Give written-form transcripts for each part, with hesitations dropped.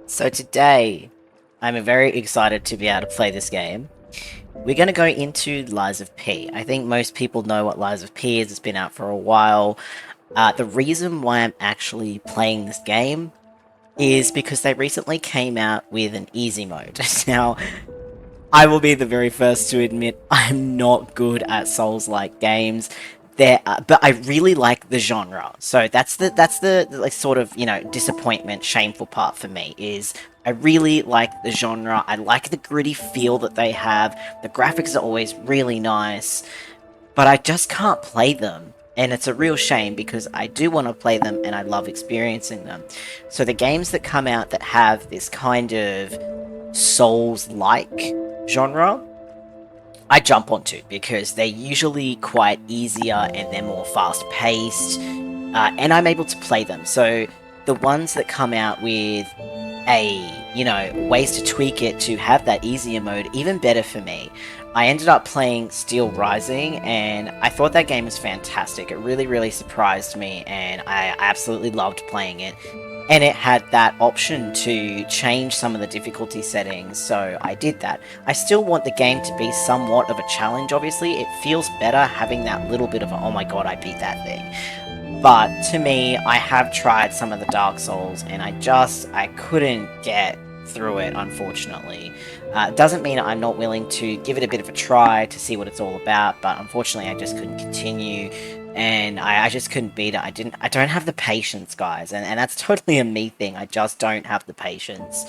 So today, I'm very excited to be able to play this game. We're going to go into Lies of P. I think most people know what Lies of P is. It's been out for a while. The reason why I'm actually playing this game is because they recently came out with an easy mode. Now, I will be the very first to admit I'm not good at Souls-like games. But I really like the genre. So that's the like sort of disappointment, shameful part for me is I really like the genre. I like the gritty feel that they have. The graphics are always really nice, but I just can't play them. And it's a real shame because I do want to play them and I love experiencing them. So the games that come out that have this kind of Souls-like genre, I jump onto because they're usually quite easier and they're more fast-paced, and I'm able to play them. So the ones that come out with ways to tweak it to have that easier mode, even better for me. I ended up playing Steel Rising, and I thought that game was fantastic. It really, really surprised me, and I absolutely loved playing it. And it had that option to change some of the difficulty settings, so I did that. I still want the game to be somewhat of a challenge, obviously. It feels better having that little bit of a, oh my god, I beat that thing. But to me, I have tried some of the Dark Souls, and I couldn't get through it, unfortunately. It doesn't mean I'm not willing to give it a bit of a try to see what it's all about, but unfortunately I just couldn't continue, and I just couldn't beat it. I don't have the patience, guys, and that's totally a me thing. I just don't have the patience.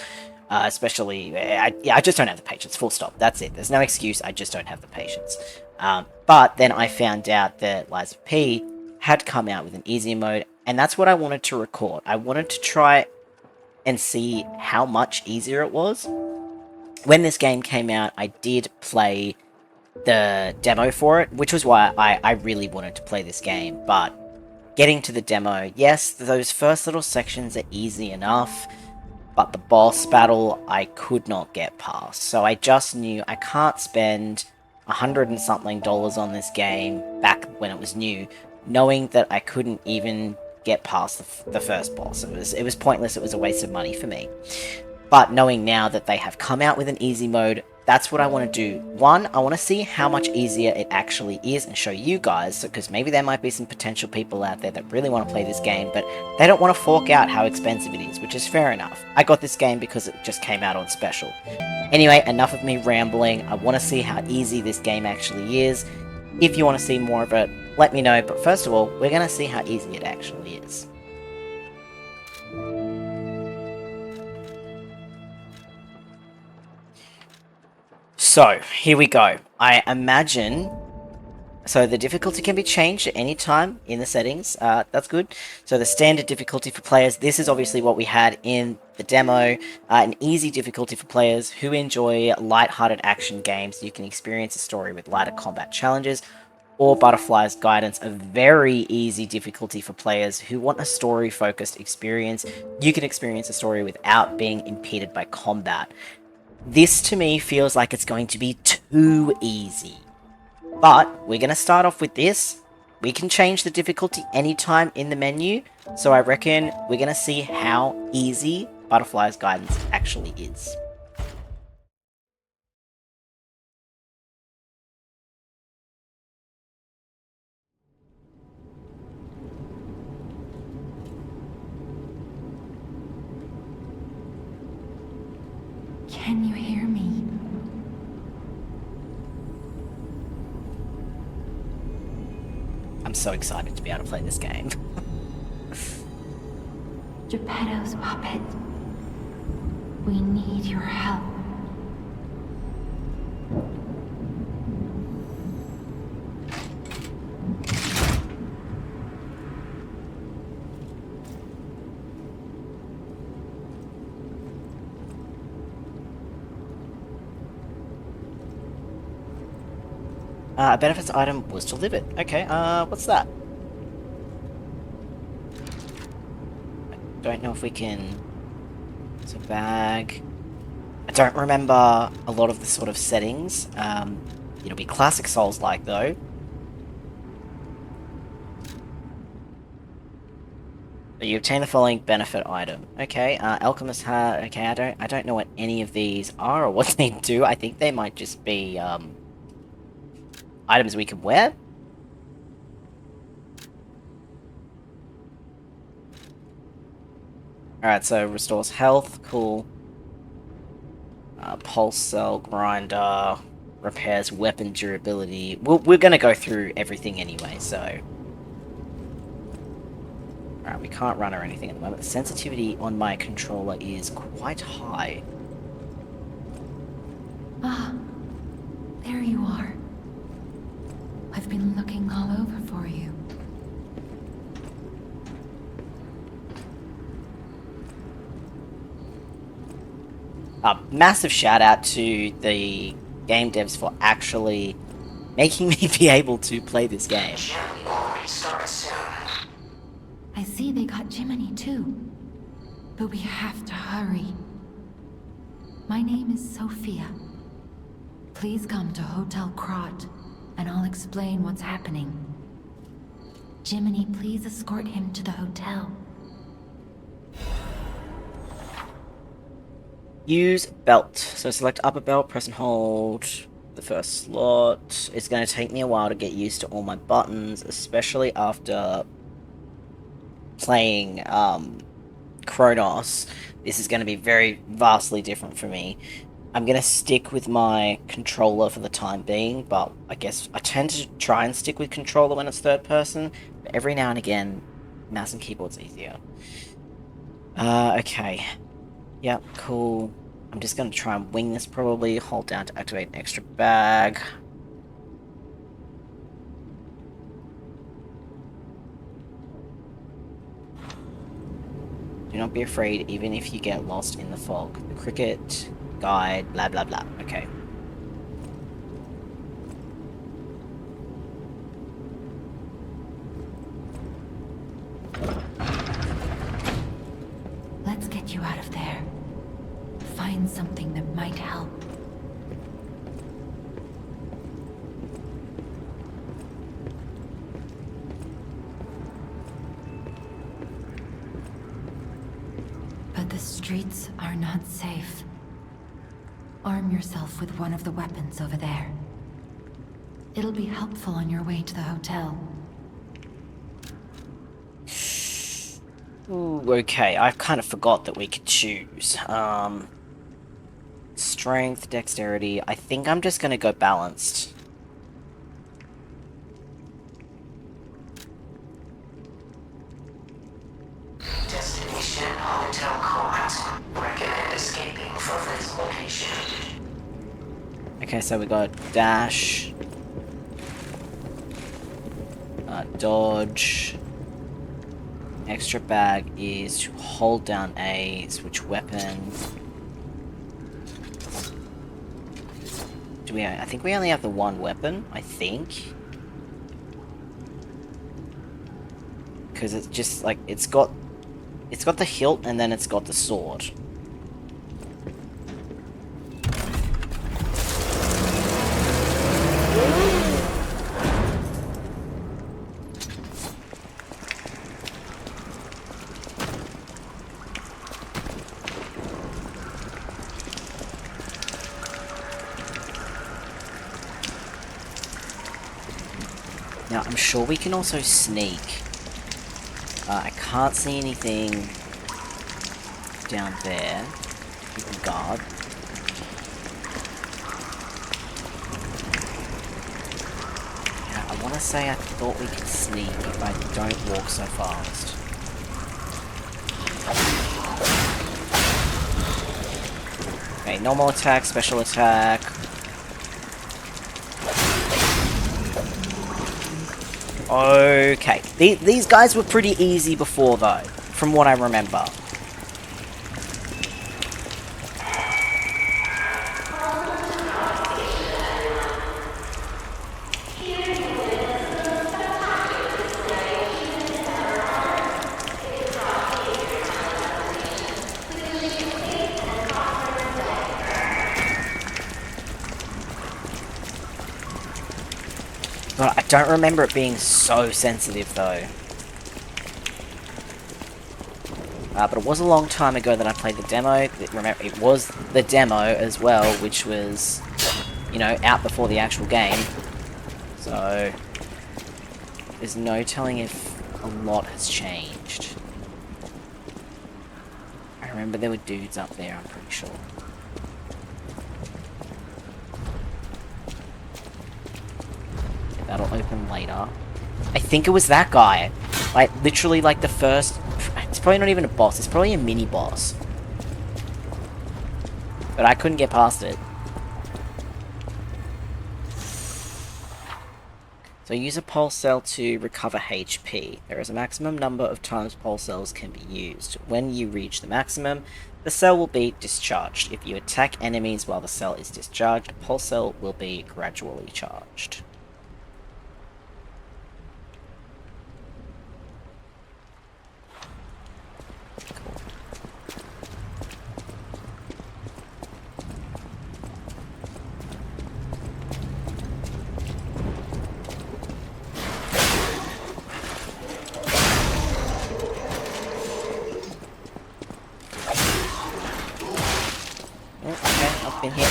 Especially, I just don't have the patience, full stop. That's it. There's no excuse, I just don't have the patience. But then I found out that Lies of P had come out with an easier mode, and that's what I wanted to record. I wanted to try and see how much easier it was. When this game came out, I did play the demo for it, which was why I really wanted to play this game, but getting to the demo, yes, those first little sections are easy enough, but the boss battle I could not get past. So I just knew I can't spend $100 and something on this game back when it was new, knowing that I couldn't even get past the first boss. It was pointless. It was a waste of money for me. But knowing now that they have come out with an easy mode, that's what I want to do. One, I want to see how much easier it actually is and show you guys, because maybe there might be some potential people out there that really want to play this game, but they don't want to fork out how expensive it is, which is fair enough. I got this game because it just came out on special. Anyway, enough of me rambling. I want to see how easy this game actually is. If you want to see more of it, let me know, but first of all, we're going to see how easy it actually is. So, here we go. I imagine... So the difficulty can be changed at any time in the settings. That's good. So the standard difficulty for players, this is obviously what we had in the demo. An easy difficulty for players who enjoy light-hearted action games. You can experience a story with lighter combat challenges. Or Butterfly's Guidance, a very easy difficulty for players who want a story-focused experience. You can experience a story without being impeded by combat. This, to me, feels like it's going to be too easy. But we're going to start off with this. We can change the difficulty anytime in the menu, so I reckon we're going to see how easy Butterfly's Guidance actually is. Can you hear me? I'm so excited to be able to play this game. Geppetto's puppet. We need your help. A benefits item was delivered. Okay, what's that? I don't know if we can... It's a bag. I don't remember a lot of the sort of settings. It'll be classic Souls-like, though. You obtain the following benefit item. Okay, alchemist hat. Okay, I don't know what any of these are or what they do. I think they might just be items we can wear. Alright, so restores health, cool. Pulse cell grinder, repairs weapon durability. We're gonna go through everything anyway, so. Alright, we can't run or anything at the moment. The sensitivity on my controller is quite high. Ah, there you are. I've been looking all over for you. Massive shout out to the game devs for actually making me be able to play this game. I see they got Jiminy too. But we have to hurry. My name is Sophia. Please come to Hotel Krot, and I'll explain what's happening. Jiminy, please escort him to the hotel. Use belt. So select upper belt, press and hold the first slot. It's going to take me a while to get used to all my buttons, especially after playing Kronos. This is going to be very vastly different for me. I'm going to stick with my controller for the time being, but I guess I tend to try and stick with controller when it's third person, but every now and again, mouse and keyboard's easier. Okay. Yep, cool. I'm just going to try and wing this probably. Hold down to activate an extra bag. Do not be afraid even if you get lost in the fog. The cricket, guide, blah blah blah. Okay. Let's get you out of there. Find something that might help. But the streets are not safe. Arm yourself with one of the weapons over there. It'll be helpful on your way to the hotel. Ooh, okay, I kind of forgot that we could choose. Strength, dexterity. I think I'm just gonna go balanced. Destination Hotel Court. Recommend escaping from this location. Okay, so we got dash, dodge. Extra bag is to hold down A, switch weapon. Do we? I think we only have the one weapon. I think. Because it's just like it's got the hilt and then it's got the sword. Now I'm sure we can also sneak. I can't see anything down there. You can guard. Yeah, I want to say I thought we could sneak if I don't walk so fast. Okay, normal attack, special attack. Okay, these guys were pretty easy before though, from what I remember. But I don't remember it being so sensitive though. But it was a long time ago that I played the demo. Remember, it was the demo as well, which was, you know, out before the actual game. So, there's no telling if a lot has changed. I remember there were dudes up there, I'm pretty sure. Yeah, that'll open later. I think it was that guy. Like, literally, like, the first... It's probably not even a boss. It's probably a mini-boss. But I couldn't get past it. So use a pulse cell to recover HP. There is a maximum number of times pulse cells can be used. When you reach the maximum, the cell will be discharged. If you attack enemies while the cell is discharged, the pulse cell will be gradually charged. Been hit.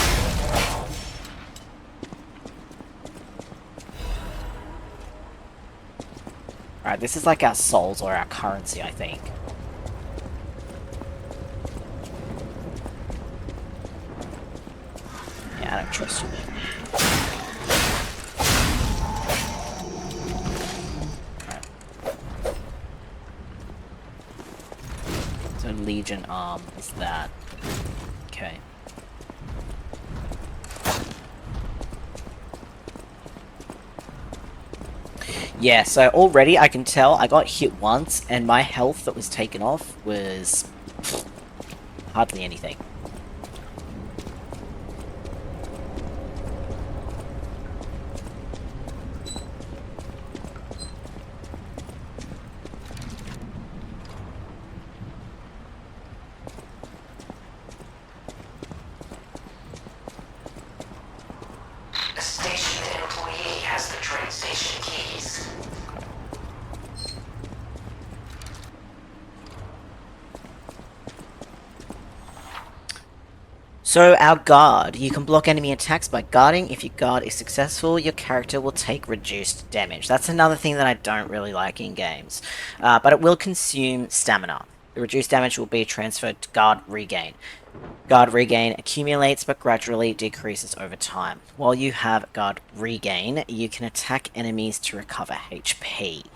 Alright, this is like our souls or our currency, I think. Yeah, I don't trust you. Alright. So Legion Arm is that. Okay. Yeah, so already I can tell I got hit once, and my health that was taken off was hardly anything. A station employee has the train station keys. So our guard, you can block enemy attacks by guarding. If your guard is successful, your character will take reduced damage. That's another thing that I don't really like in games. But it will consume stamina. The reduced damage will be transferred to guard regain. Guard regain accumulates but gradually decreases over time. While you have guard regain, you can attack enemies to recover HP.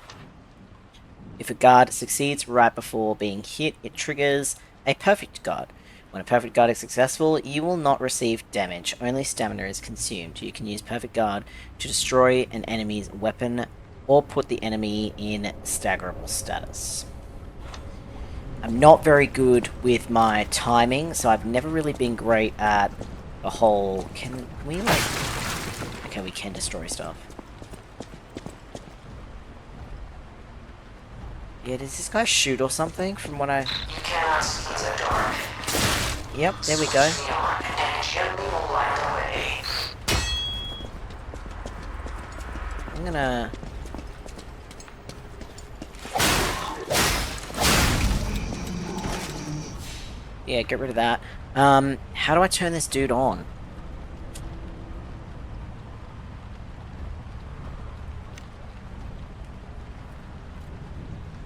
If a guard succeeds right before being hit, it triggers a perfect guard. When a perfect guard is successful, you will not receive damage, only stamina is consumed. You can use perfect guard to destroy an enemy's weapon or put the enemy in staggerable status. I'm not very good with my timing, so I've never really been great at the whole... Can we, like... Okay, we can destroy stuff. Yeah, does this guy shoot or something from what I... You cannot see in the dark. Yep, there we go. I'm gonna... Yeah, get rid of that. How do I turn this dude on?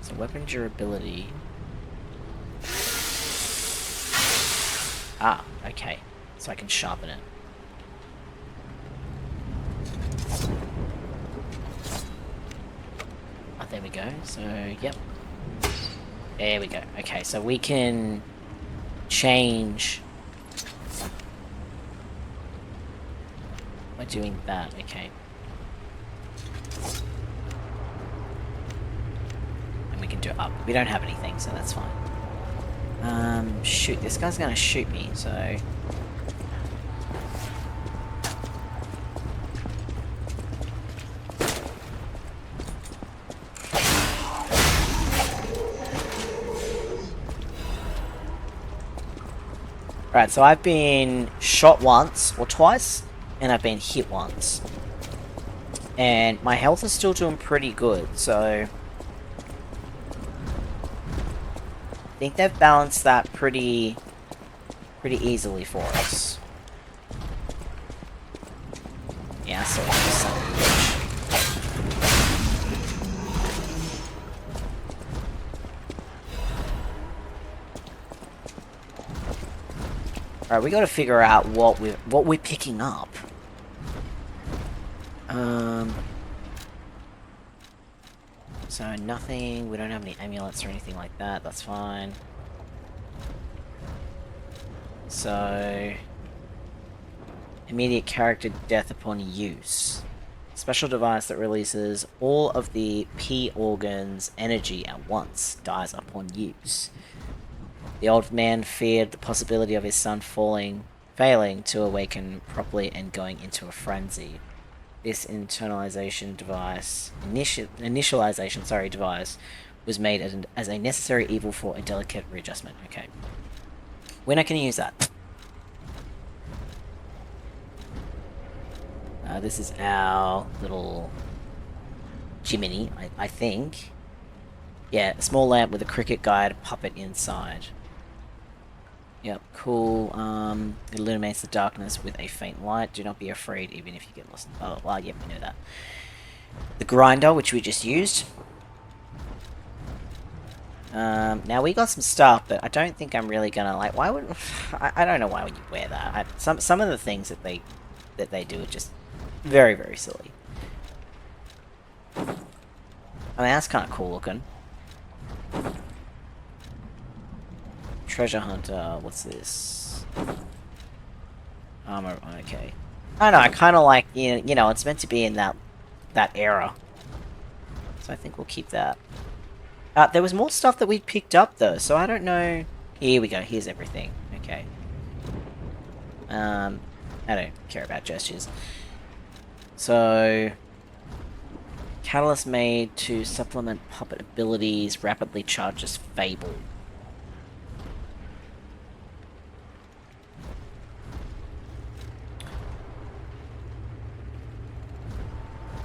So weapon durability. Ah, okay. So I can sharpen it. Oh, there we go. So, yep. There we go. Okay, so we can change by doing that. Okay. And we can do it up. We don't have anything, so that's fine. Shoot, this guy's gonna shoot me, so... Right, so I've been shot once, or twice, and I've been hit once. And my health is still doing pretty good, so... think they've balanced that pretty easily for us. Yeah, so alright, we gotta figure out what we're picking up. So nothing, we don't have any amulets or anything like that, that's fine. So immediate character death upon use. Special device that releases all of the P organs' energy at once, dies upon use. The old man feared the possibility of his son failing to awaken properly and going into a frenzy. This internalization device, initialization device, was made as a necessary evil for a delicate readjustment. Okay. When I can use that? This is our little Jiminy, I think. Yeah, a small lamp with a cricket guide puppet inside. Yep, cool. It illuminates the darkness with a faint light. Do not be afraid even if you get lost. Oh, well, yep, we know that. The grinder, which we just used. Now we got some stuff, but I don't think I'm really gonna, like, why would... I don't know why would you wear that. Some of the things that they do are just very, very silly. I mean, that's kind of cool looking. Treasure hunter, what's this? Armor, okay. I don't know, I kind of like, you know, it's meant to be in that era. So I think we'll keep that. There was more stuff that we picked up, though, so I don't know... Here we go, here's everything. Okay. I don't care about gestures. So... Catalyst made to supplement puppet abilities, rapidly charges Fable.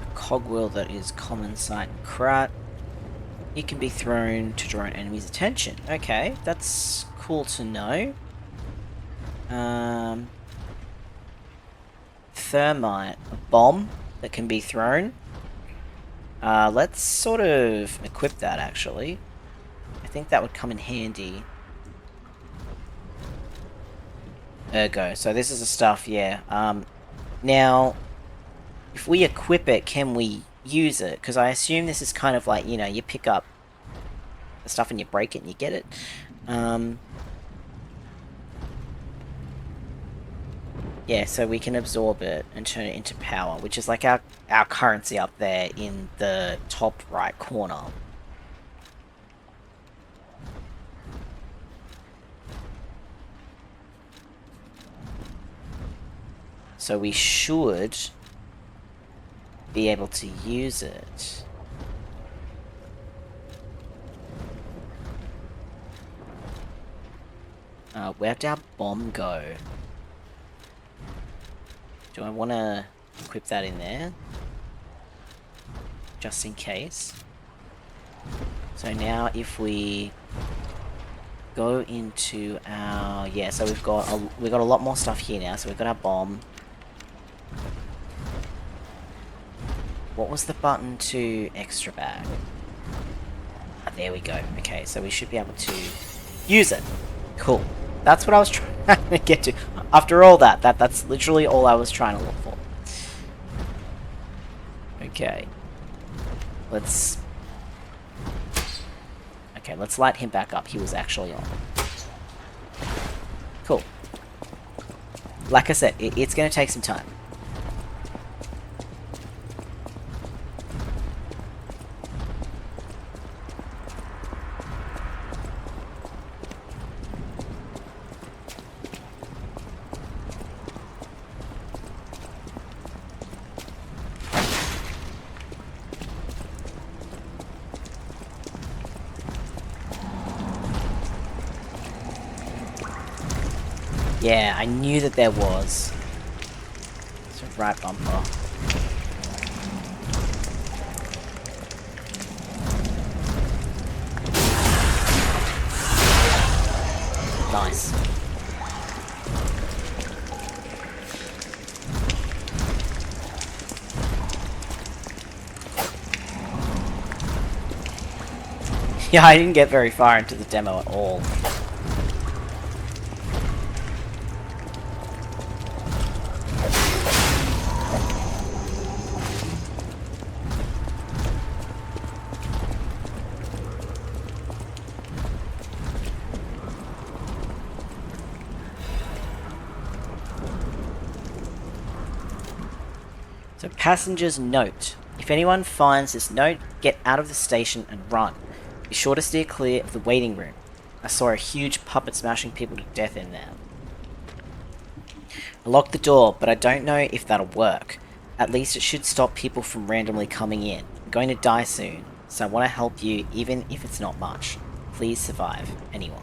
A cogwheel that is common sight and crat. It can be thrown to draw an enemy's attention. Okay, that's cool to know. Thermite, a bomb that can be thrown. Let's sort of equip that, actually. I think that would come in handy. Ergo, so this is the stuff, yeah. Now, if we equip it, can we use it? Because I assume this is kind of like, you know, you pick up the stuff and you break it and you get it. Yeah, so we can absorb it and turn it into power, which is like our currency up there in the top right corner. So we should be able to use it. Where'd our bomb go? Do I want to equip that in there? Just in case. So now if we go into our... Yeah, so we've got a lot more stuff here now. So we've got our bomb. What was the button to extra bag? There we go. Okay, so we should be able to use it. Cool. That's what I was trying to get to. After all that's literally all I was trying to look for. Okay. Let's light him back up. He was actually on. Cool. Like I said, it's going to take some time. Yeah, I knew that there was. It's a right bumper. Nice. Yeah, I didn't get very far into the demo at all. So, passenger's note. If anyone finds this note, get out of the station and run. Be sure to steer clear of the waiting room. I saw a huge puppet smashing people to death in there. I locked the door, but I don't know if that'll work. At least it should stop people from randomly coming in. I'm going to die soon, so I want to help you even if it's not much. Please survive. Anyone.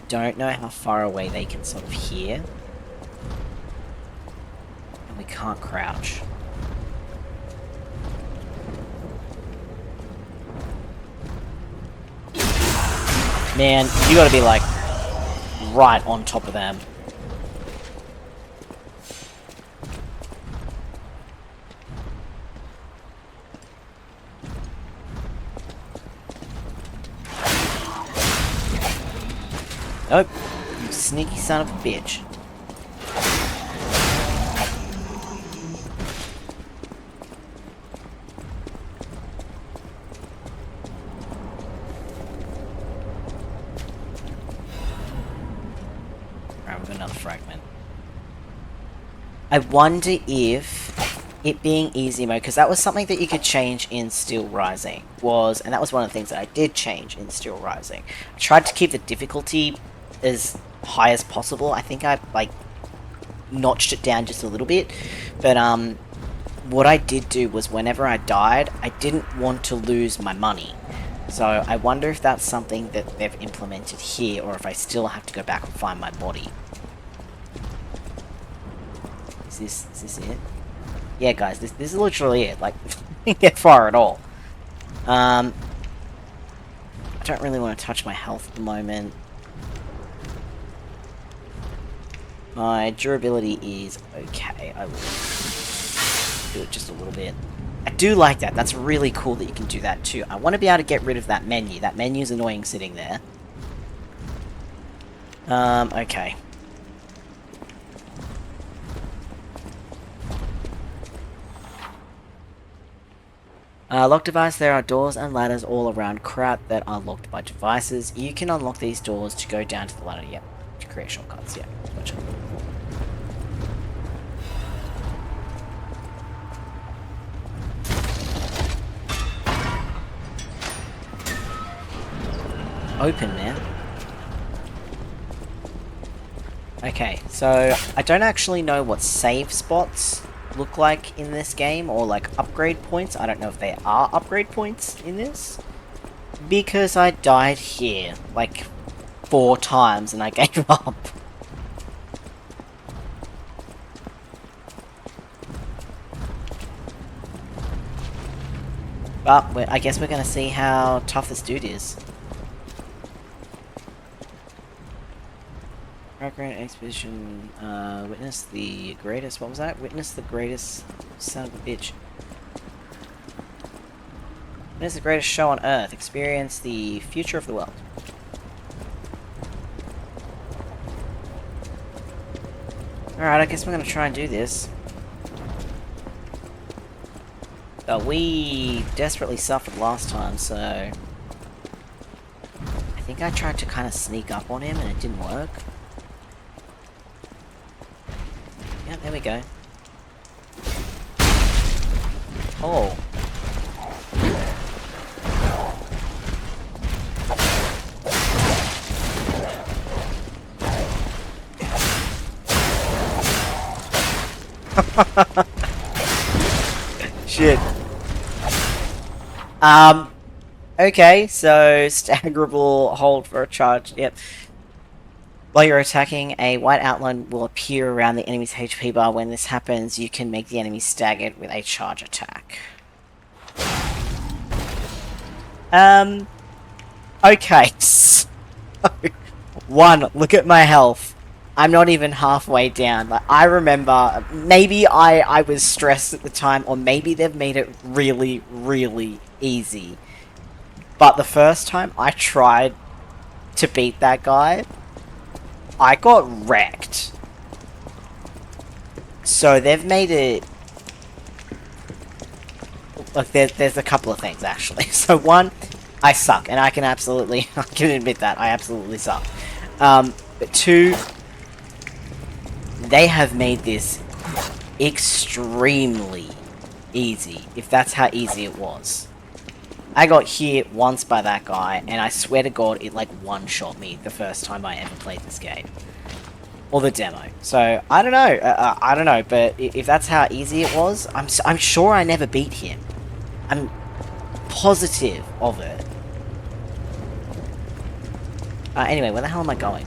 Don't know how far away they can sort of hear. And we can't crouch. Man, you gotta be like right on top of them. Nope. You sneaky son of a bitch. Alright, we've got another fragment. I wonder if it being easy mode, because that was something that you could change in Steel Rising, and that was one of the things that I did change in Steel Rising. I tried to keep the difficulty as high as possible. I think I, like, notched it down just a little bit, but, what I did do was whenever I died, I didn't want to lose my money. So I wonder if that's something that they've implemented here, or if I still have to go back and find my body. Is this it? Yeah, guys, this is literally it. Like, didn't get far at all. I don't really want to touch my health at the moment. My durability is okay. I will do it just a little bit. I do like that. That's really cool that you can do that too. I want to be able to get rid of that menu. That menu's annoying sitting there. Okay. Lock device, there are doors and ladders all around Krat that are locked by devices. You can unlock these doors to go down to the ladder, yep. To create shortcuts, yeah. Gotcha. Open, man. Okay, so I don't actually know what save spots look like in this game, or like upgrade points. I don't know if there are upgrade points in this, because I died here like 4 times and I gave up. But I guess we're gonna see how tough this dude is. Background expedition, witness the greatest, what was that? Witness the greatest, son of a bitch. Witness the greatest show on Earth, experience the future of the world. Alright, I guess we're gonna try and do this. But we desperately suffered last time, so... I think I tried to kind of sneak up on him and it didn't work. Yeah, there we go. Oh. Shit. Okay, so staggerable hold for a charge. Yep. While you're attacking, a white outline will appear around the enemy's HP bar. When this happens, you can make the enemy staggered with a charge attack. Okay, so... One, look at my health. I'm not even halfway down. Like, I remember, maybe I was stressed at the time, or maybe they've made it really, really easy. But the first time I tried to beat that guy, I got wrecked. So they've made it... Look, there's a couple of things, actually. So one, I suck, and I can absolutely... I can admit that, I absolutely suck. But two, they have made this extremely easy, if that's how easy it was. I got hit once by that guy, and I swear to God, it like one-shot me the first time I ever played this game. Or the demo. So, I don't know. I don't know, but if that's how easy it was, I'm sure I never beat him. I'm positive of it. Anyway, where the hell am I going?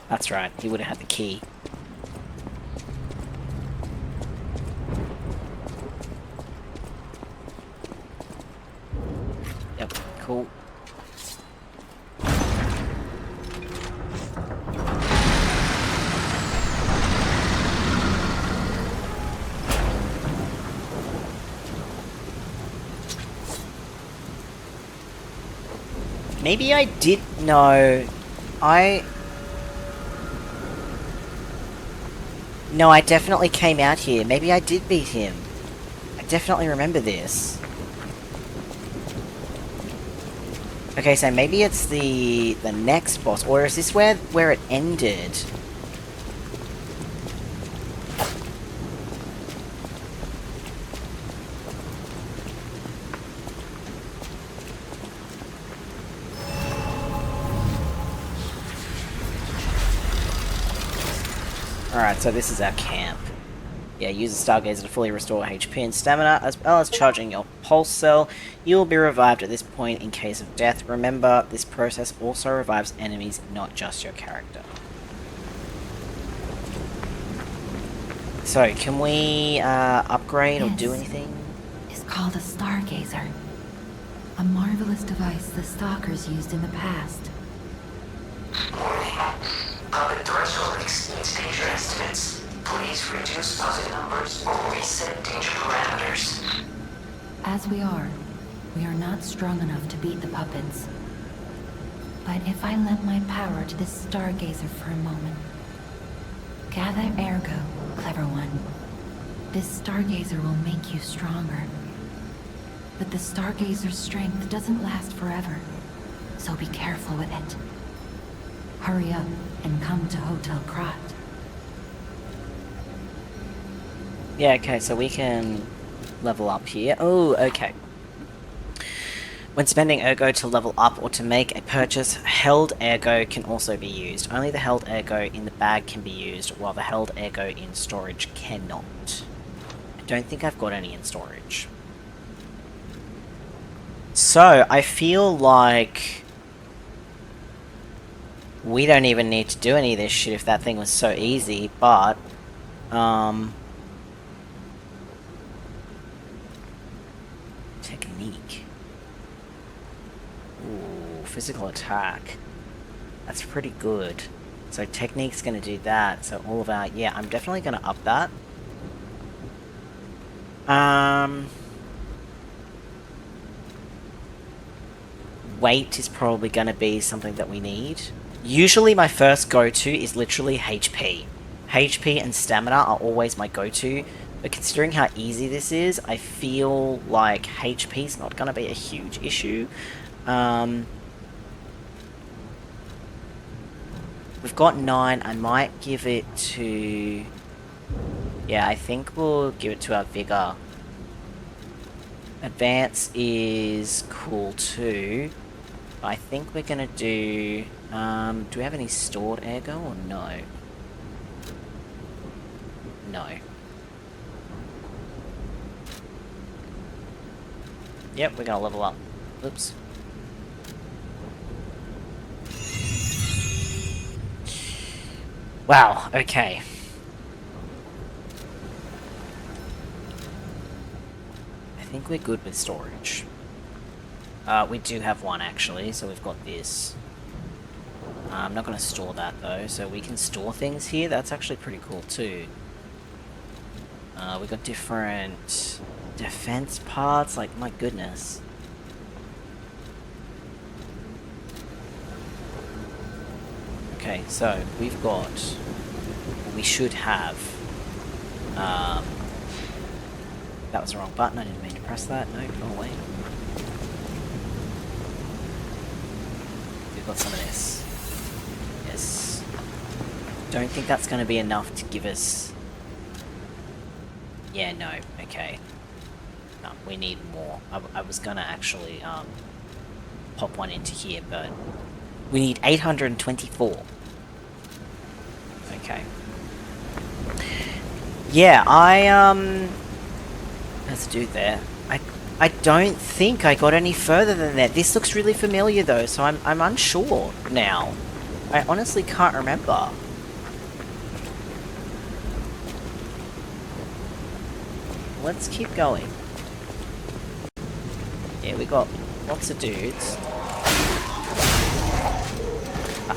That's right, he would have had the key. Yep, cool. Maybe I did know... No, I definitely came out here. Maybe I did beat him. I definitely remember this. Okay, so maybe it's the next boss, or is this where it ended? Alright, so this is our camp. Yeah, use the Stargazer to fully restore HP and stamina, as well as charging your pulse cell. You will be revived at this point in case of death. Remember, this process also revives enemies, not just your character. So, can we upgrade or do anything? It's called a Stargazer. A marvelous device the Stalkers used in the past. Warning. Puppet threshold exceeds danger estimates. Please reduce puppet numbers or reset danger parameters. As we are not strong enough to beat the puppets. But if I lend my power to this Stargazer for a moment. Gather ergo, clever one. This Stargazer will make you stronger. But the Stargazer's strength doesn't last forever, so be careful with it. Hurry up and come to Hotel Krat. Yeah, okay, so we can level up here. Oh, okay. When spending ergo to level up or to make a purchase, held ergo can also be used. Only the held ergo in the bag can be used, while the held ergo in storage cannot. I don't think I've got any in storage. So, I feel like we don't even need to do any of this shit if that thing was so easy, but technique. Ooh, physical attack. That's pretty good. So technique's gonna do that. So all of our... Yeah, I'm definitely gonna up that. Weight is probably gonna be something that we need. Usually my first go-to is literally HP. HP and stamina are always my go-to, but considering how easy this is, I feel like HP is not going to be a huge issue. We've got 9, I might give it to... Yeah, I think we'll give it to our Vigor. Advance is cool too. I think we're going to do... do we have any stored ergo or no? No. Yep, we're going to level up. Oops. Wow, okay. I think we're good with storage. We do have one actually, so we've got this. I'm not going to store that though, so we can store things here. That's actually pretty cool too. We've got different defense parts, like, my goodness. Okay, so we've got, we should have, that was the wrong button, I didn't mean to press that. No, go away. We've got some of this. Yes. Don't think that's going to be enough to give us... Yeah, no, okay. No, we need more. I was going to actually pop one into here, but we need 824. Okay. Yeah, let's do that. I don't think I got any further than that. This looks really familiar though, so I'm unsure now. I honestly can't remember. Let's keep going. Yeah, we got lots of dudes.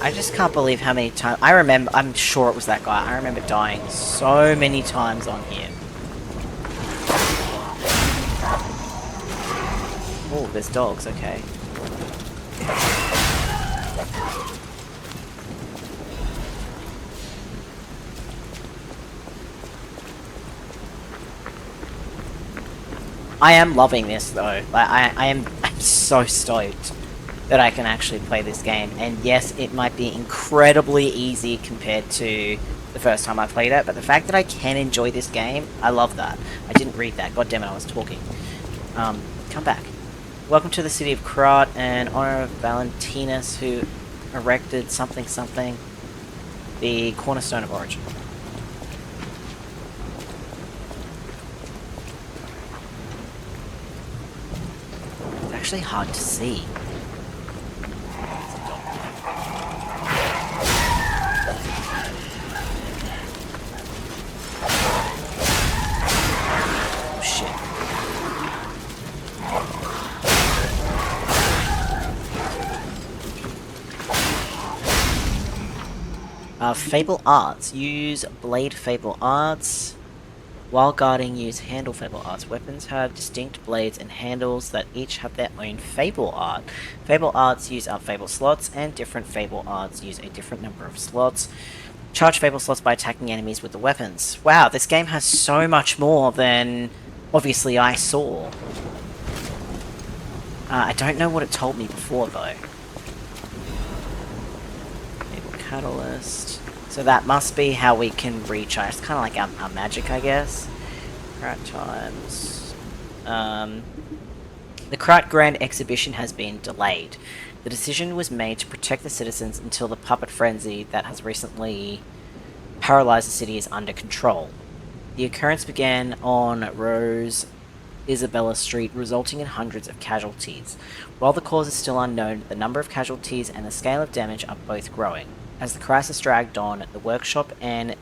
I just can't believe how many times... I'm sure it was that guy. I remember dying so many times on here. Oh, there's dogs, okay. I am loving this though. Like, I'm so stoked that I can actually play this game. And yes, it might be incredibly easy compared to the first time I played it, but the fact that I can enjoy this game, I love that. I didn't read that. God damn it, I was talking. Come back. Welcome to the city of Krat, in honor of Valentinus, who erected something something, the cornerstone of origin. It's actually hard to see. Oh shit. Fable Arts. Use Blade Fable Arts. While guarding, use Handle Fable Arts. Weapons have distinct blades and handles that each have their own Fable Art. Fable Arts use up Fable slots, and different Fable Arts use a different number of slots. Charge Fable slots by attacking enemies with the weapons. Wow, this game has so much more than obviously I saw. I don't know what it told me before though. Fable Catalyst. So that must be how we can recharge. It's kind of like our magic, I guess. Krat times. The Krat Grand Exhibition has been delayed. The decision was made to protect the citizens until the puppet frenzy that has recently paralyzed the city is under control. The occurrence began on Rose Isabella Street, resulting in hundreds of casualties. While the cause is still unknown, the number of casualties and the scale of damage are both growing. As the crisis dragged on, the workshop and...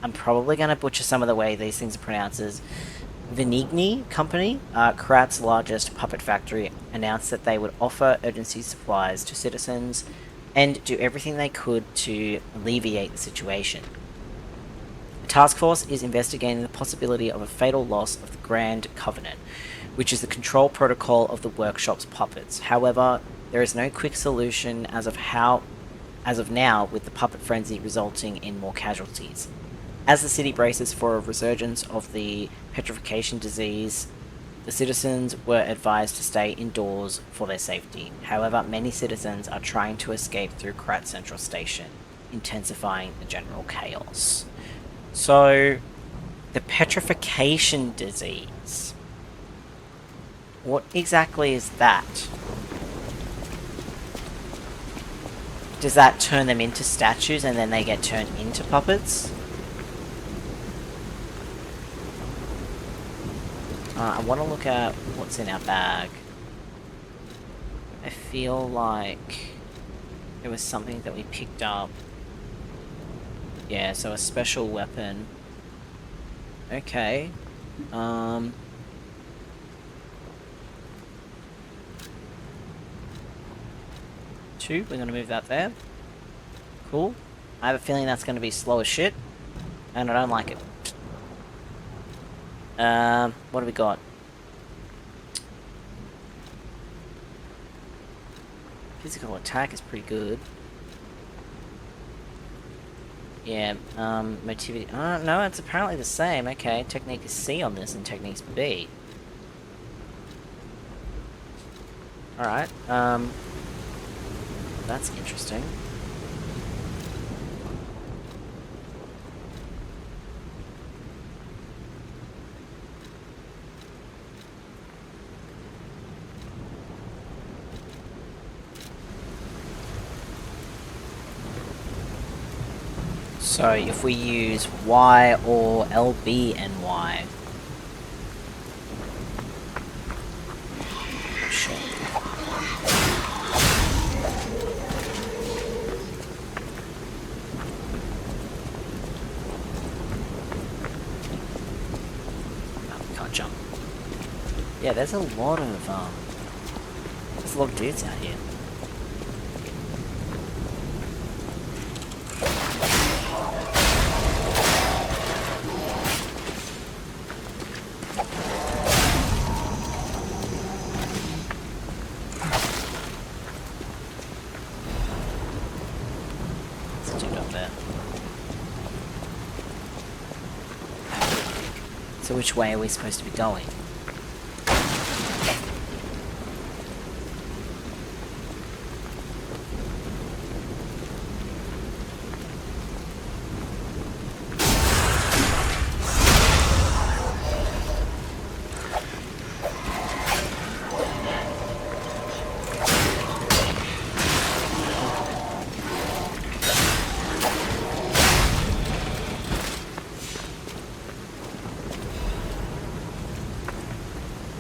I'm probably going to butcher some of the way these things are pronounced as... Venigni Company, Krat's largest puppet factory, announced that they would offer urgency supplies to citizens and do everything they could to alleviate the situation. The task force is investigating the possibility of a fatal loss of the Grand Covenant, which is the control protocol of the workshop's puppets. However, there is no quick solution as of now, with the puppet frenzy resulting in more casualties. As the city braces for a resurgence of the petrification disease, the citizens were advised to stay indoors for their safety. However, many citizens are trying to escape through Krat Central Station, intensifying the general chaos. So, the petrification disease. What exactly is that? Does that turn them into statues and then they get turned into puppets? I want to look at what's in our bag. I feel like there was something that we picked up. Yeah, so a special weapon. Okay. Two, we're gonna move that there. Cool. I have a feeling that's gonna be slow as shit. And I don't like it. What do we got? Physical attack is pretty good. Yeah, motivity. No, it's apparently the same. Okay, technique is C on this and technique's B. Alright, that's interesting. So if we use Y or LB and Y. Shit. Oh, can't jump. Yeah, there's a lot of dudes out here. So which way are we supposed to be going?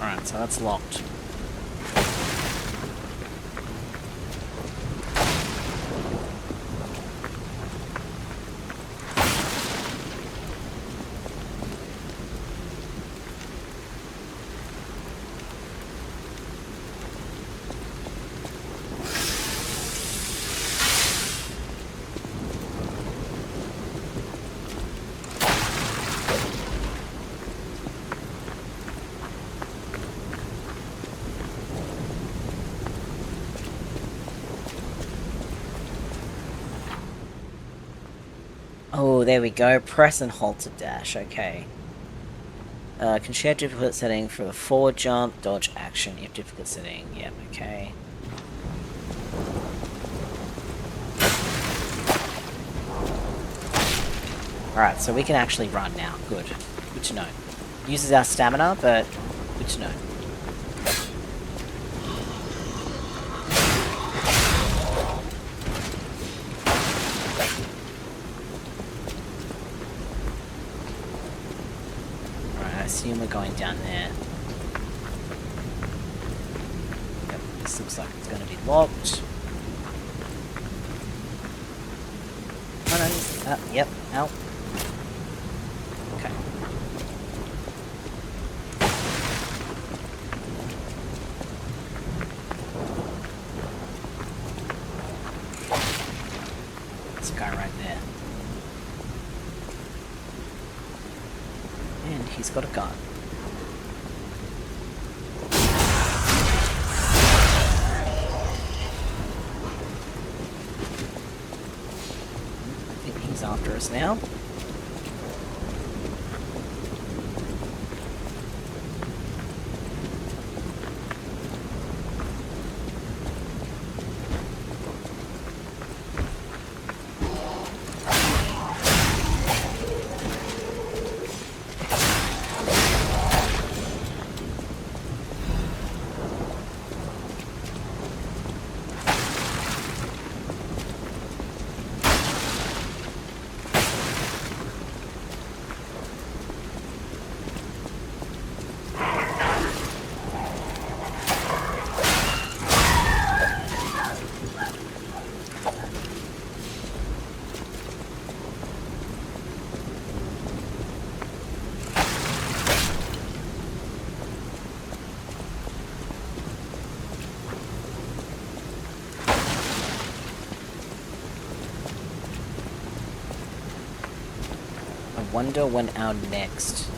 Alright, so that's locked. Oh, there we go. Press and hold to dash. Okay. Can share duplicate setting for the forward jump, dodge action. You have duplicate setting. Yep, okay. Alright, so we can actually run now. Good. Good to know. Uses our stamina, but good to know. I assume we're going down there. Yep, this looks like it's going to be locked. Oh no, yep, out. Okay. There's a guy right there. And he's got a gun. I think he's after us now. I wonder when our next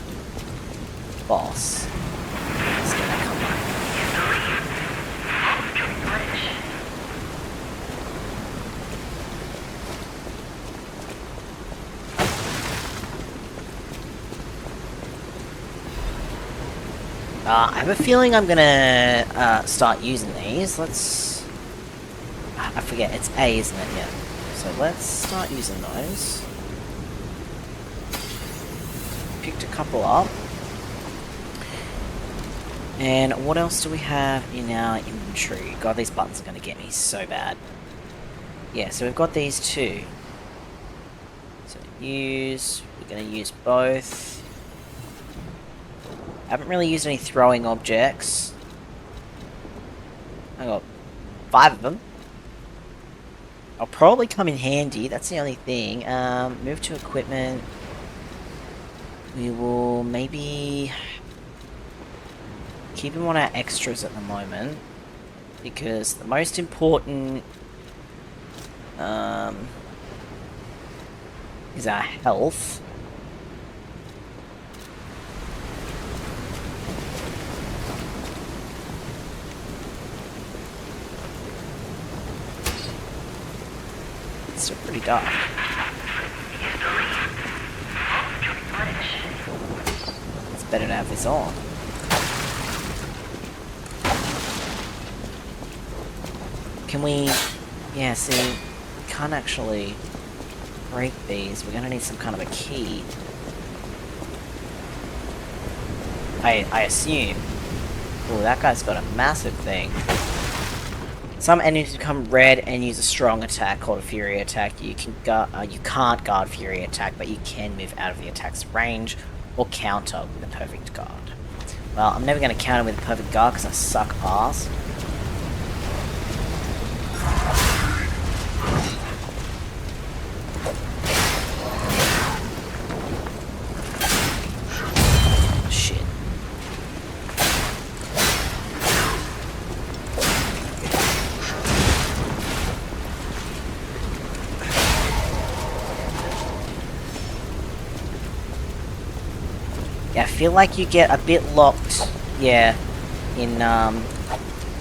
boss is gonna come up. I have a feeling I'm gonna start using these. Let's... I forget, it's A, isn't it? Yeah. So let's start using those. Picked a couple up. And what else do we have in our inventory? God, these buttons are gonna get me so bad. Yeah, so we've got these two. So use... we're gonna use both. I haven't really used any throwing objects. I got 5 of them. I'll probably come in handy, that's the only thing. Move to equipment. We will maybe keep him on our extras at the moment, because the most important is our health. It's still pretty dark. It's better to have this on. Can we... yeah, see, we can't actually break these. We're gonna need some kind of a key. I assume. Oh, that guy's got a massive thing. Some enemies become red and use a strong attack called a Fury attack. You can't guard Fury attack, but you can move out of the attack's range or counter with a perfect guard. Well, I'm never going to counter with a perfect guard because I suck ass. Shit. Yeah, I feel like you get a bit locked, yeah, in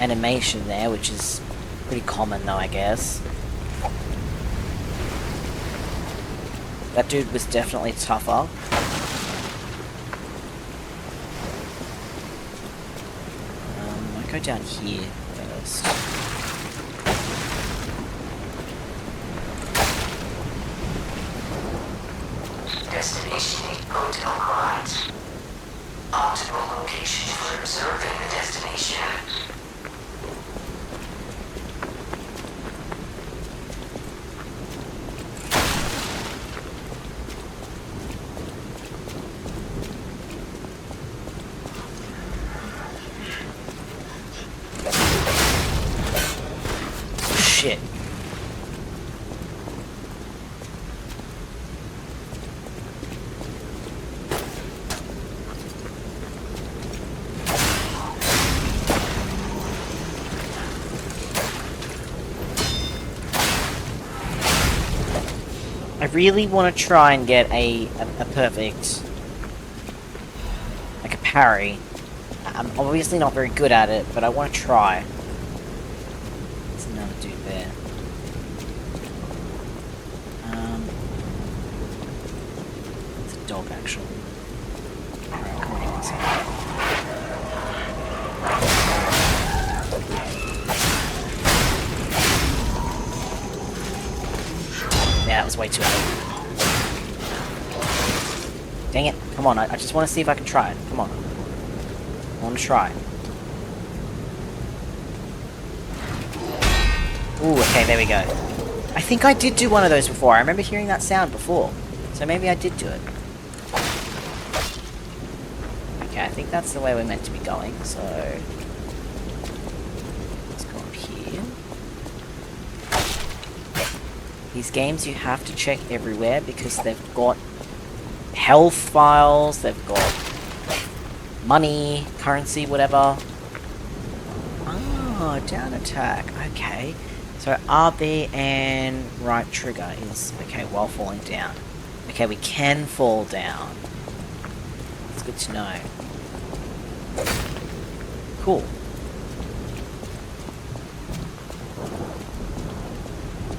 animation there, which is pretty common though, I guess. That dude was definitely tougher. I go down here first. Destination Hotel Quad. Optimal location for observing the destination. Shit. I really want to try and get a perfect, like a parry. I'm obviously not very good at it, but I want to try. There's another dude there. It's a dog, actually. Alright, come on, you want some. Yeah, that was way too early. Dang it. Come on, I just want to see if I can try it. Come on. I want to try. Ooh, okay, there we go. I think I did do one of those before. I remember hearing that sound before. So maybe I did do it. Okay, I think that's the way we're meant to be going, so... let's go up here. These games you have to check everywhere because they've got health files, they've got money, currency, whatever. Oh, down attack. Okay. So RB and right trigger is okay while falling down. Okay, we can fall down. It's good to know. Cool.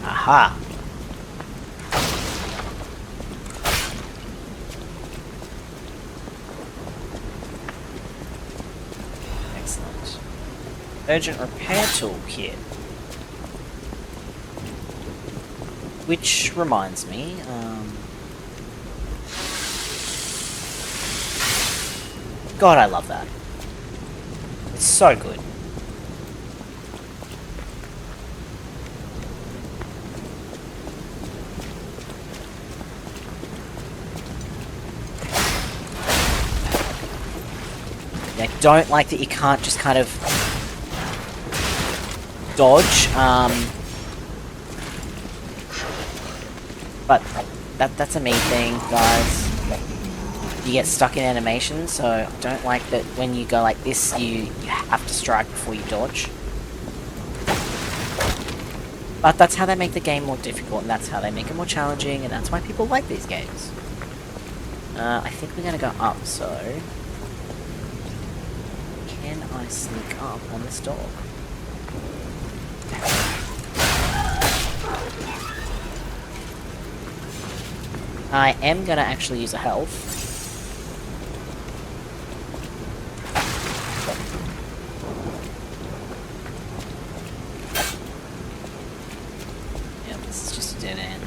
Aha! Excellent. Urgent repair toolkit. Which reminds me, God, I love that. It's so good. I don't like that you can't just kind of dodge, but that's a me thing, guys. You get stuck in animation, so I don't like that when you go like this, you have to strike before you dodge. But that's how they make the game more difficult, and that's how they make it more challenging, and that's why people like these games. I think we're gonna go up, so... Can I sneak up on this dog? I am gonna actually use a health. Yeah, this is just a dead end.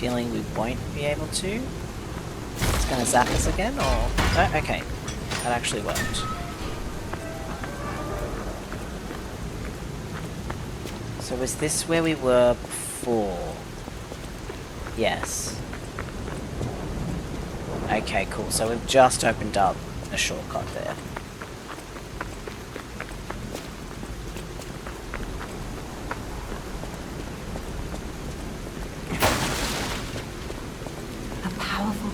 Feeling we won't be able to. It's gonna zap us again, or... Oh, okay. That actually worked. So was this where we were before? Yes. Okay, cool. So we've just opened up a shortcut there.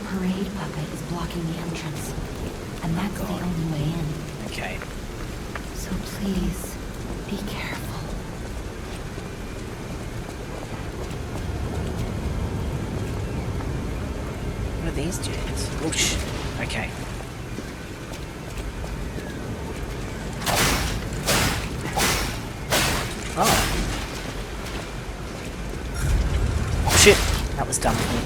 Parade puppet is blocking the entrance, and that's the only way in. Okay. So please, be careful. What are these dudes? Whoosh. Okay. Oh. Shit. That was dumb of me.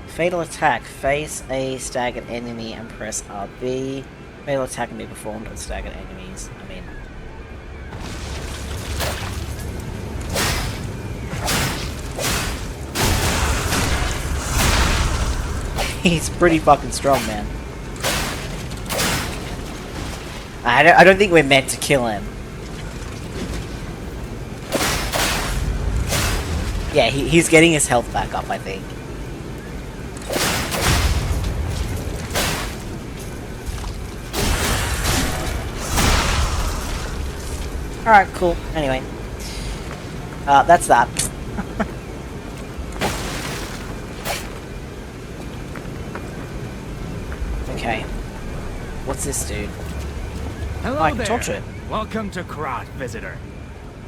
Fatal attack. Face a staggered enemy and press RB. Fatal attack can be performed on staggered enemies. I mean... He's pretty fucking strong, man. I don't think we're meant to kill him. Yeah, he's getting his health back up, I think. Alright, cool. Anyway. That's that. Okay. What's this dude? Hello I can there. talk to it. Welcome to Krat, visitor.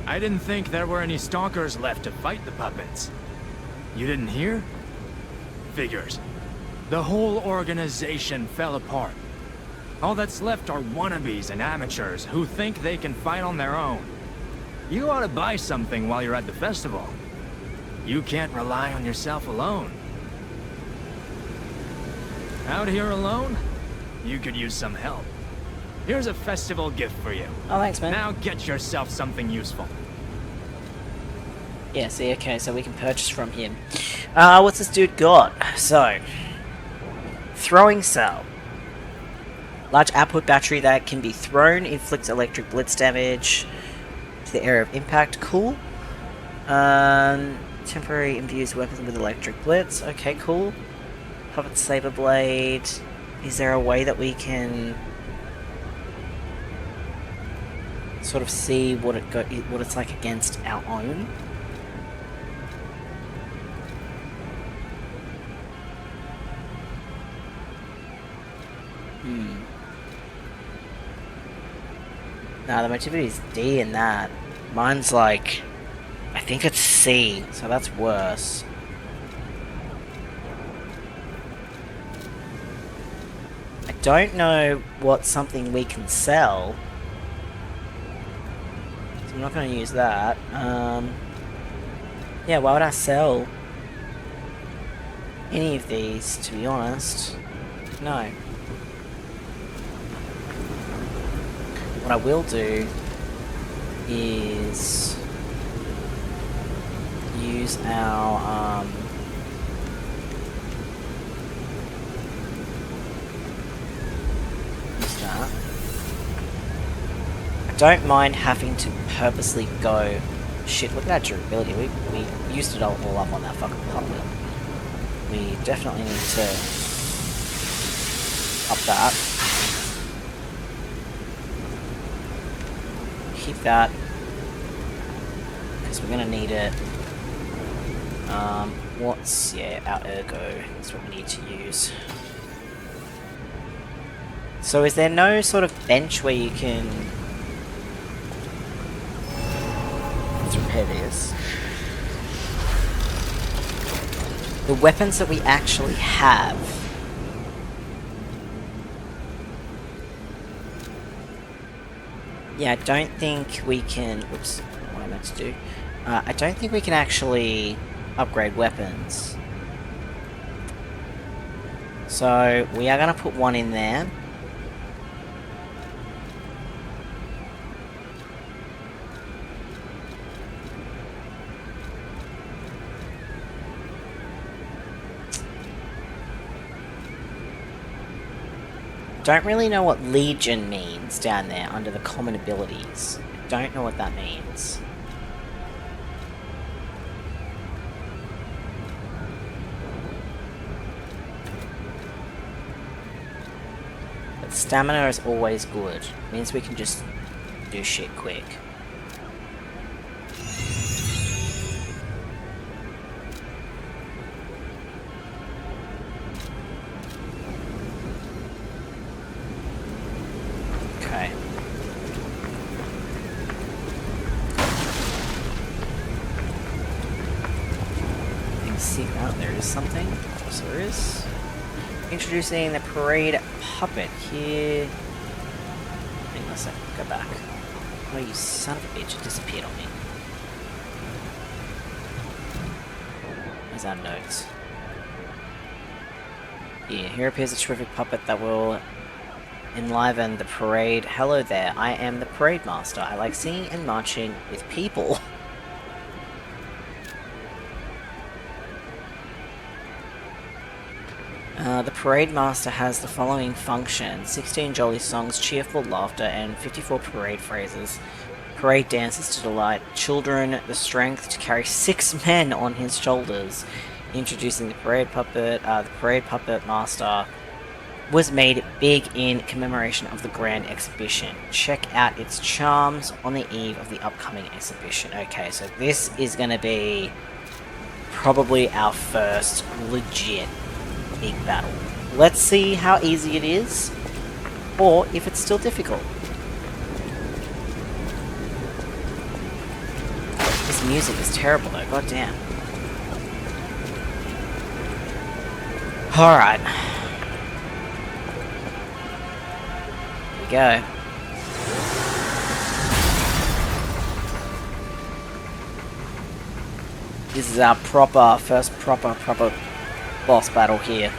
I didn't think there were any stalkers left to fight the puppets. You didn't hear? Figures. The whole organization fell apart. All that's left are wannabes and amateurs who think they can fight on their own. You ought to buy something while you're at the festival. You can't rely on yourself alone. Out here alone? You could use some help. Here's a festival gift for you. Oh, thanks, man. Now get yourself something useful. Yeah, see, okay, so we can purchase from him. What's this dude got? So, throwing cell. Large output battery that can be thrown, inflicts electric blitz damage to the area of impact. Cool. Temporary imbues weapons with electric blitz. Okay, cool. Puppet saber blade. Is there a way that we can sort of see what what it's like against our own. Nah, the motivity is D in that. Mine's like, I think it's C, so that's worse. I don't know what's something we can sell. So I'm not going to use that. Yeah, why would I sell any of these, to be honest? No. What I will do is use our use that. I don't mind having to purposely go. Shit, look at our durability. We used it all up on that fucking puppet. We definitely need to up that. Keep that, because we're gonna need it. Our ergo is what we need to use. So is there no sort of bench where you can... Let's repair this. The weapons that we actually have. Yeah, I don't think we can... Whoops, what I meant to do. I don't think we can actually upgrade weapons. So, we are going to put one in there. Don't really know what Legion means down there under the common abilities. Don't know what that means. But stamina is always good. It means we can just do shit quick. Okay. See, oh, there is something. Yes, there is. Introducing the parade puppet here. Hang on a second, go back. Oh, you son of a bitch, it disappeared on me. Where's our notes? Yeah, here appears a terrific puppet that will enliven the parade. Hello there, I am the parade master. I like singing and marching with people. The Parade Master has the following function: 16 jolly songs, cheerful laughter, and 54 parade phrases. Parade dances to delight children, the strength to carry 6 men on his shoulders. Introducing the Parade Puppet. The Parade Puppet Master was made big in commemoration of the Grand Exhibition. Check out its charms on the eve of the upcoming exhibition. Okay, so this is going to be probably our first legit big battle. Let's see how easy it is, or if it's still difficult. This music is terrible though, goddamn. Alright. Here we go. This is our first proper boss battle here.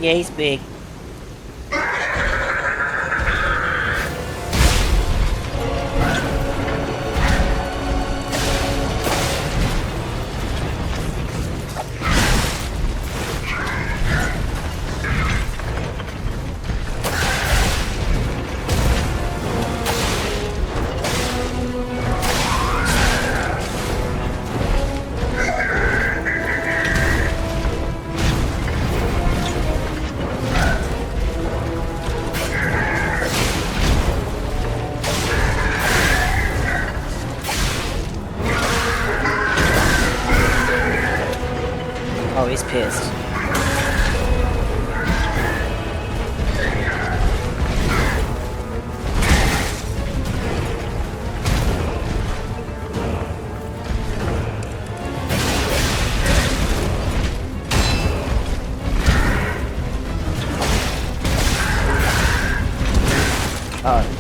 Yeah, he's big. he's pissed. Oh.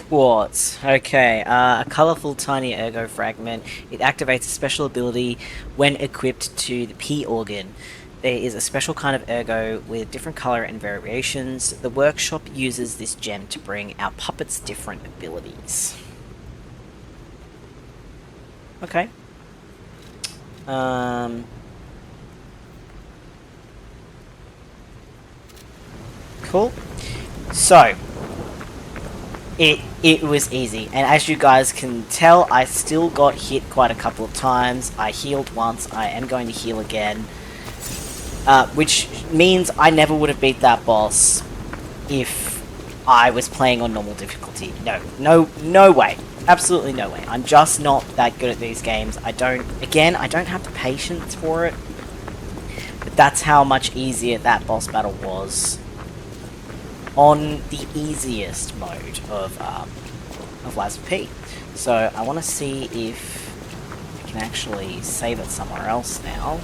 Quartz. Okay, a colorful tiny ergo fragment. It activates a special ability when equipped to the P organ. There is a special kind of ergo with different color and variations. The workshop uses this gem to bring our puppets different abilities. Okay. Cool. So, it was easy, and as you guys can tell, I still got hit quite a couple of times. I healed once, I am going to heal again, which means I never would have beat that boss if I was playing on normal difficulty. No way. Absolutely no way. I'm just not that good at these games. I don't have the patience for it, but that's how much easier that boss battle was on the easiest mode of Lies of P. So I want to see if I can actually save it somewhere else now.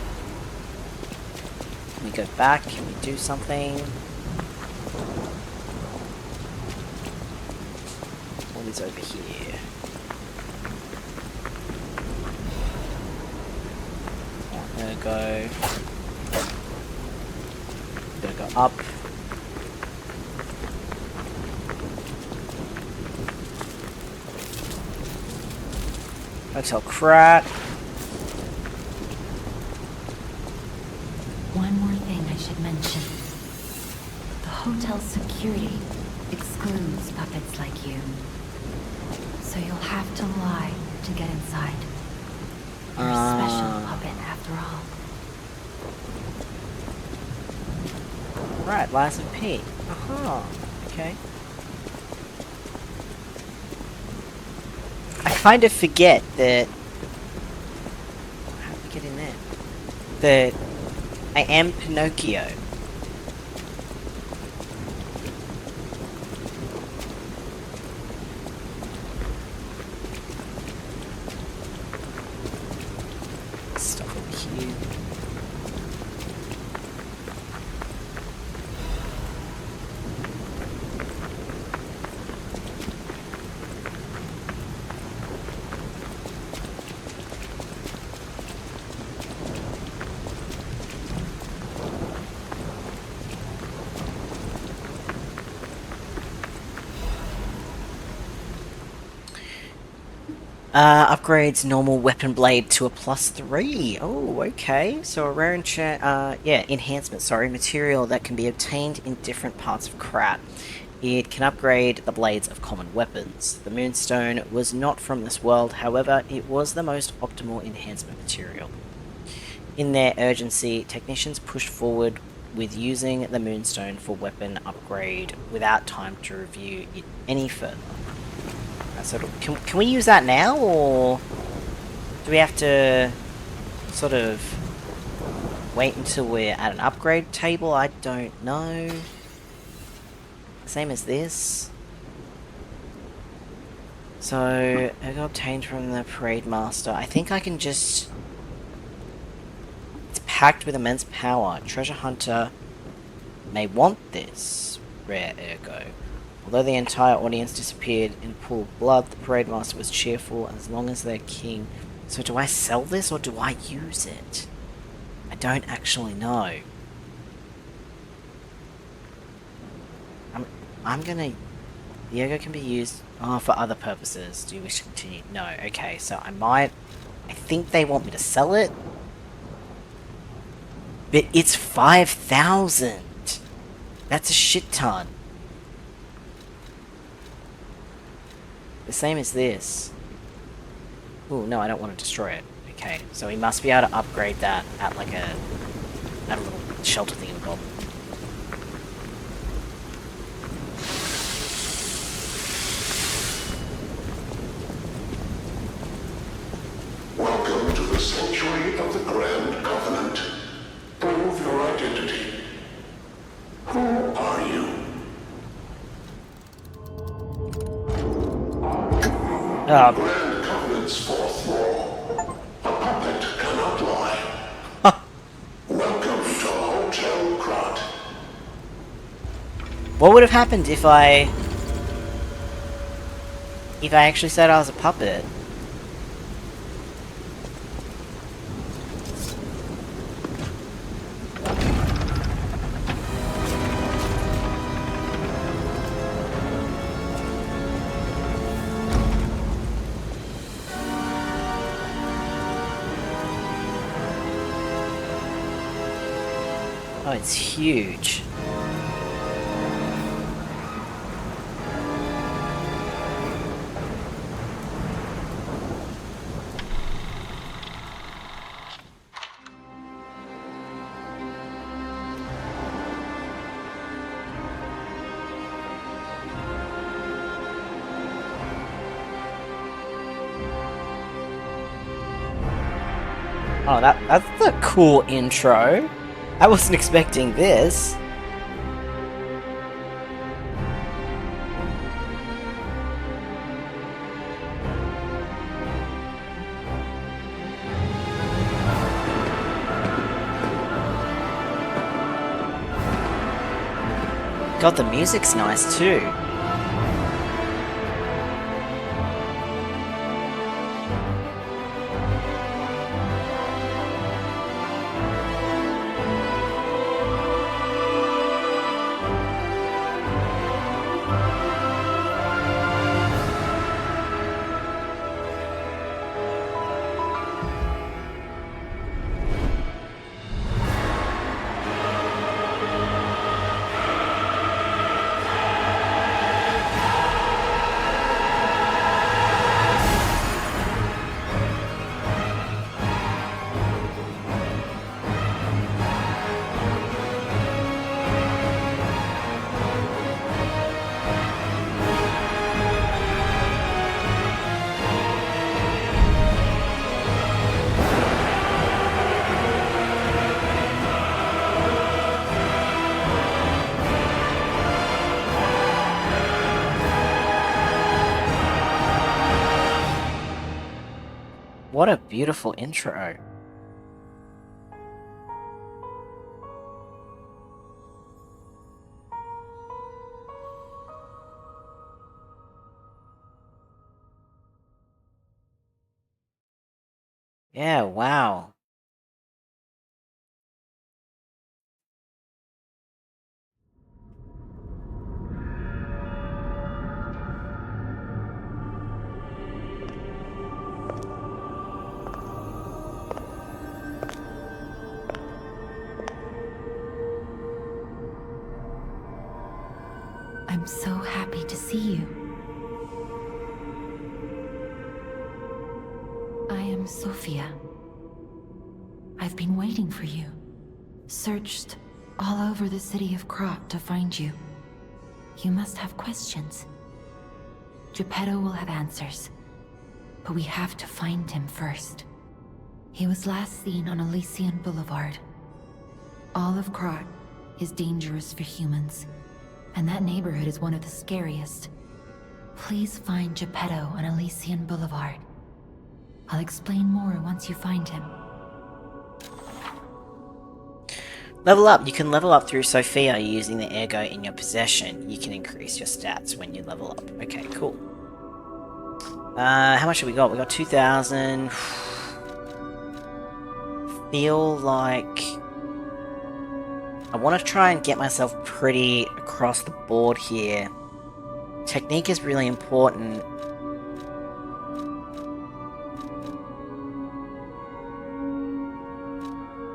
Can we go back? Can we do something? What is over here? Ergo. Gotta go up. Hotel crap. One more thing I should mention. The hotel's security excludes puppets like you. So you'll have to lie to get inside. You're a special puppet after all. Right, Lies of P. Okay. I kind of forget that... How do we get in there? That I am Pinocchio. Stuff over here. Upgrades normal weapon blade to a +3. Oh, okay. So a rare enhancement, material that can be obtained in different parts of Krat. It can upgrade the blades of common weapons. The Moonstone was not from this world, however, it was the most optimal enhancement material. In their urgency, technicians pushed forward with using the Moonstone for weapon upgrade without time to review it any further. So can we use that now, or do we have to sort of wait until we're at an upgrade table? I don't know. Same as this. So, Ego obtained from the Parade Master. I think I can just... It's packed with immense power. Treasure Hunter may want this rare Ergo. Although the entire audience disappeared in a pool of blood, the Parade Master was cheerful as long as their king... So do I sell this or do I use it? I don't actually know. I'm gonna... The Ergo can be used for other purposes. Do you wish to continue? No. Okay, so I might... I think they want me to sell it. But it's 5,000! That's a shit ton. The same as this. Ooh, no, I don't want to destroy it. Okay, so we must be able to upgrade that at like a little shelter thingamabob. Welcome to the Sanctuary of the Grand Covenant. Prove your identity. Who are you? Grand Covenant's fourth law. A puppet cannot lie. Welcome to Hotel Krat. What would have happened if I actually said I was a puppet? Oh, it's huge. Oh, that's a cool intro. I wasn't expecting this. God, the music's nice too. What a beautiful intro. Yeah, wow. I'm so happy to see you. I am Sophia. I've been waiting for you. Searched all over the city of Krat to find you. You must have questions. Geppetto will have answers. But we have to find him first. He was last seen on Elysian Boulevard. All of Krat is dangerous for humans. And that neighborhood is one of the scariest. Please find Geppetto on Elysian Boulevard. I'll explain more once you find him. Level up. You can level up through Sophia using the ergo in your possession. You can increase your stats when you level up. Okay, cool. How much have we got? We got 2,000. Feel like I want to try and get myself pretty across the board here. Technique is really important.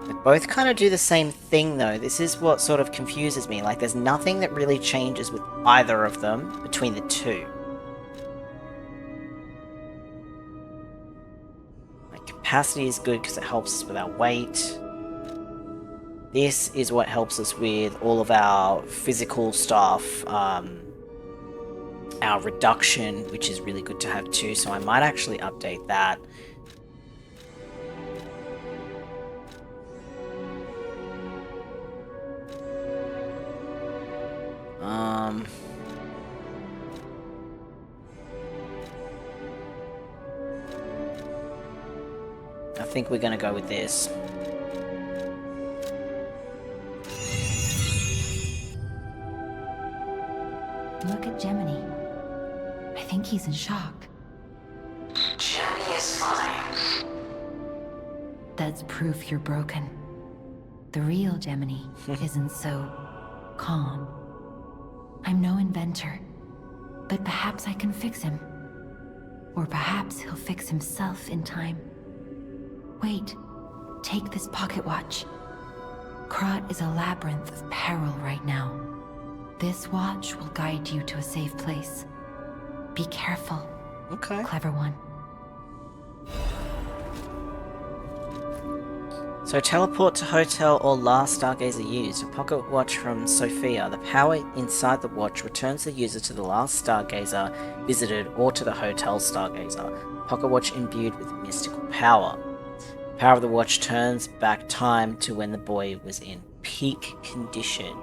They both kind of do the same thing though. This is what sort of confuses me. Like there's nothing that really changes with either of them between the two. Like capacity is good because it helps us with our weight. This is what helps us with all of our physical stuff. Our reduction, which is really good to have too, so I might actually update that. I think we're gonna go with this. Look at Gemini. I think he's in shock. Jenny is fine. That's proof you're broken. The real Gemini isn't so calm. I'm no inventor, but perhaps I can fix him. Or perhaps he'll fix himself in time. Wait, take this pocket watch. Krat is a labyrinth of peril right now. This watch will guide you to a safe place. Be careful. Okay. Clever one. So teleport to hotel or last stargazer used. A pocket watch from Sophia. The power inside the watch returns the user to the last stargazer visited or to the hotel stargazer. Pocket watch imbued with mystical power. The power of the watch turns back time to when the boy was in peak condition.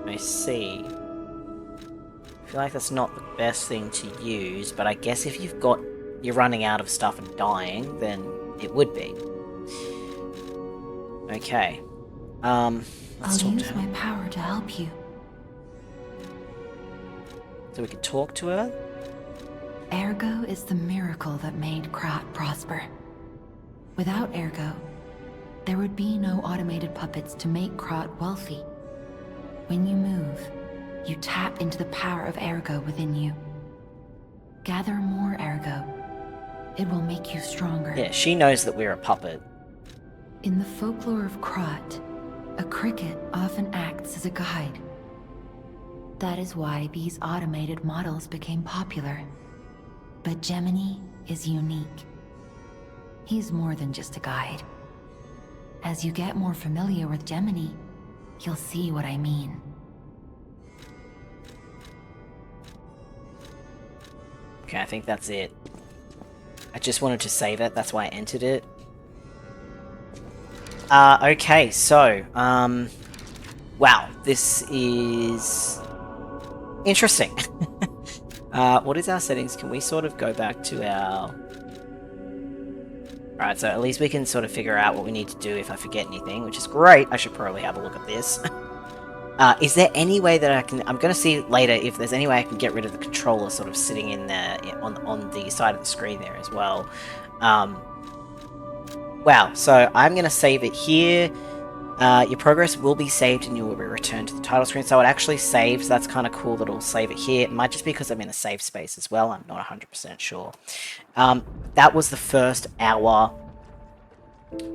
I see. I feel like that's not the best thing to use, but I guess if you're running out of stuff and dying, then it would be. Okay. Let's I'll talk to use her. my power to help you. So we can talk to her? Ergo is the miracle that made Krat prosper. Without Ergo, there would be no automated puppets to make Krat wealthy. When you move, you tap into the power of Ergo within you. Gather more Ergo. It will make you stronger. Yeah, she knows that we're a puppet. In the folklore of Krat, a cricket often acts as a guide. That is why these automated models became popular. But Gemini is unique. He's more than just a guide. As you get more familiar with Gemini, you'll see what I mean. Okay, I think that's it. I just wanted to save it, that's why I entered it. Okay, so, wow, this is interesting. What is our settings? Can we sort of go back to our... Alright, so at least we can sort of figure out what we need to do if I forget anything, which is great. I should probably have a look at this. Is there any way that I can... I'm going to see later if there's any way I can get rid of the controller sort of sitting in there on the side of the screen there as well. Wow, so I'm going to save it here. Your progress will be saved and you will be returned to the title screen. So it actually saves. That's kind of cool that it'll save it here. It might just be because I'm in a safe space as well. I'm not 100% sure. That was the first hour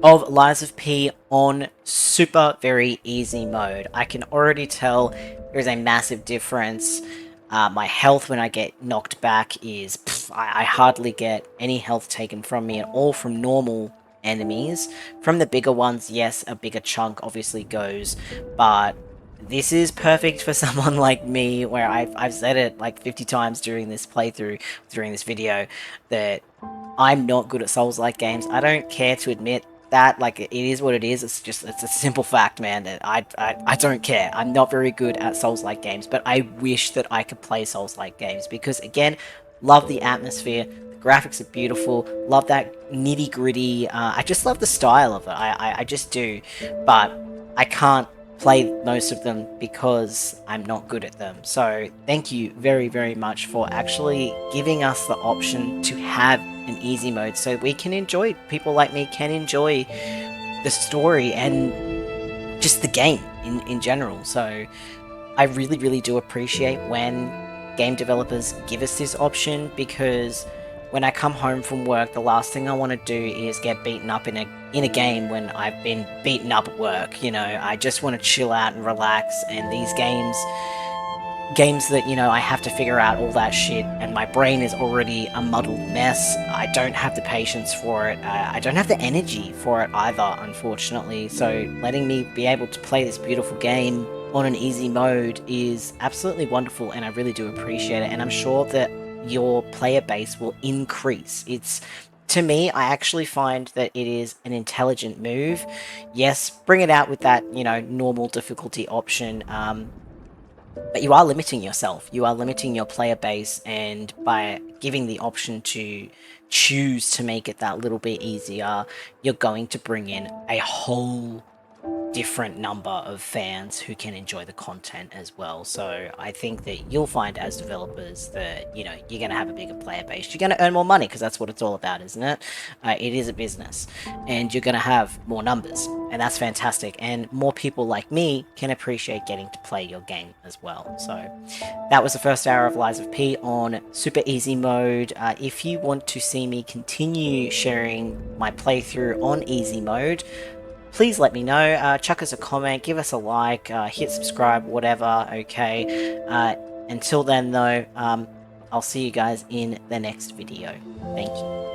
of Lies of P on super very easy mode. I can already tell there's a massive difference. My health when I get knocked back is... I hardly get any health taken from me at all from normal enemies. From the bigger ones, yes, a bigger chunk obviously goes, but this is perfect for someone like me, where I've said it like 50 times during this playthrough, during this video, that I'm not good at Souls-like games. I don't care to admit that. Like, it is what it is. It's a simple fact, man. That I don't care. I'm not very good at Souls-like games, but I wish that I could play Souls-like games because, again, love the atmosphere. The graphics are beautiful. Love that nitty gritty. I just love the style of it. I just do, but I can't play most of them because I'm not good at them. So thank you very, very much for actually giving us the option to have an easy mode so we can enjoy, people like me can enjoy the story and just the game in general. So I really, really do appreciate when game developers give us this option, because when I come home from work, the last thing I want to do is get beaten up in a game when I've been beaten up at work. You know, I just want to chill out and relax, and these games that, you know, I have to figure out all that shit and my brain is already a muddled mess. I don't have the patience for it. I don't have the energy for it either, unfortunately. So letting me be able to play this beautiful game on an easy mode is absolutely wonderful, and I really do appreciate it, and I'm sure that your player base will increase. To me, I actually find that it is an intelligent move. Yes, bring it out with that, you know, normal difficulty option, but you are limiting yourself. You are limiting your player base, and by giving the option to choose to make it that little bit easier, you're going to bring in a whole different number of fans who can enjoy the content as well. So I think that you'll find as developers that, you know, you're going to have a bigger player base. You're going to earn more money, because that's what it's all about, isn't it? It is a business, and you're going to have more numbers, and that's fantastic. And more people like me can appreciate getting to play your game as well. So that was the first hour of Lies of P on super easy mode. If you want to see me continue sharing my playthrough on easy mode, please let me know. Chuck us a comment, give us a like, hit subscribe, whatever, okay? Until then, though, I'll see you guys in the next video. Thank you.